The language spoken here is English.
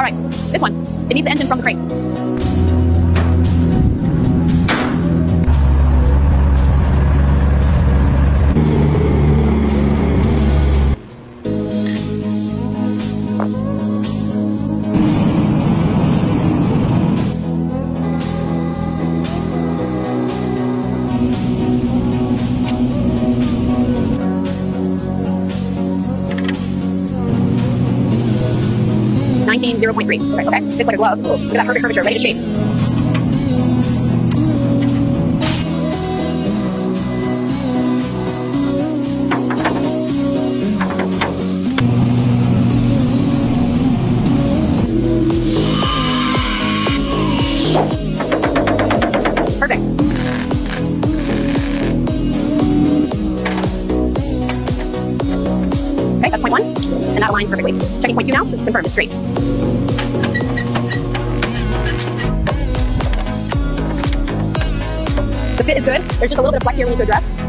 All right, this one. It needs the engine from the cranks. Nineteen 0.3. Okay. Fits like a glove. Look at that perfect curvature, ready to shape. Perfect. Okay, that's point one, and that aligns perfectly. Checking point two now. Confirmed, it's straight. The fit is good. There's just a little bit of flex here we need to address.